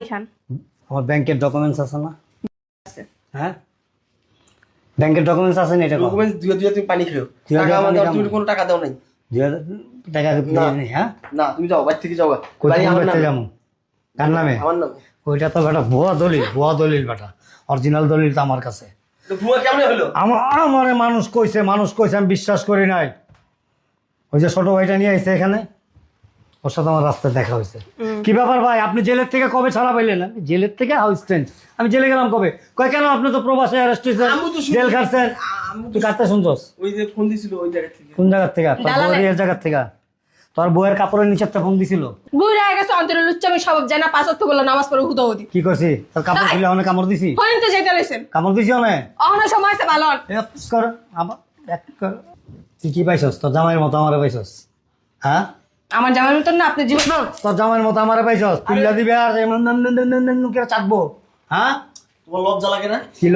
খান। আমার ব্যাংকের ডকুমেন্টস আছে না? আছে। হ্যাঁ, ব্যাংকের ডকুমেন্টস আছে না? এটা ডকুমেন্টস দিয়ে দিয়ে তুমি পানি খেও। দিয়ে টাকা পানি আমাদের খাবো। তুমি কোনো টাকা দাও নাই। 2000 টাকা দিয়ে নি। হ্যাঁ, না তুমি যাও, বাইরে থেকে যাও। কই বাড়ি আমার করতে নামে। যাবো? কার নামে? আমার নামে। ওইটা তো বেটা ভুয়া দলিল বেটা। অরিজিনাল দলিল তো আমার কাছে। তো ভুয়া কেমনে হলো? আমার মানুষ কইছে আমি বিশ্বাস করি নাই। ওই যে ছোট ভাইটা নিয়ে আইছে এখানে, ওর সাথে আমার রাস্তায় দেখা হয়েছে। কি ব্যাপার ভাই, আপনি জেলের থেকে কবে ছাড়া পাইলেন? আমি জেলের থেকে হাউস চেঞ্জ, আমি জেলে গেলাম কবে? কয় কেন আপনি তো প্রবাসে অ্যারেস্ট হয়েছেন, আমি তো শুনছি। জেল খাটছেন। তুই কাটতে শুনছস? ওই যে ফোন দিছিল ওই জায়গা থেকে। কোন জায়গার থেকে? তোর দালালের। বউয়ের জায়গার থেকে? তোর বউয়ের কাপড়ের নিচে একটা ফোন দিছিল? বুড়ি হয়ে গেছে, অন্তরের লুচ্চামি স্বভাব জানা, 5 ওয়াক্ত বলে নামাজ পড়ে হুদাহুদি। কি করছি? তোর কাপড় খুলে অনেক কামড় দিছি? হইন তো যেতে লইছেন। কামড় দিছি অনেক? অহনা সময় আছে ভালো। এক কর আবার এক কর। তুই কি পাইছস? তোর জামাইয়ের মতো আমারে পাইছস? হ্যাঁ, আমার জামার মতন না, আপনি জীবন তোর জামাইয়ের মতো আমারে পাইছস? তুইলা দিবে আর এমন করে চাটবো? হ্যাঁ, তোমার লজ্জা লাগে না? ছিল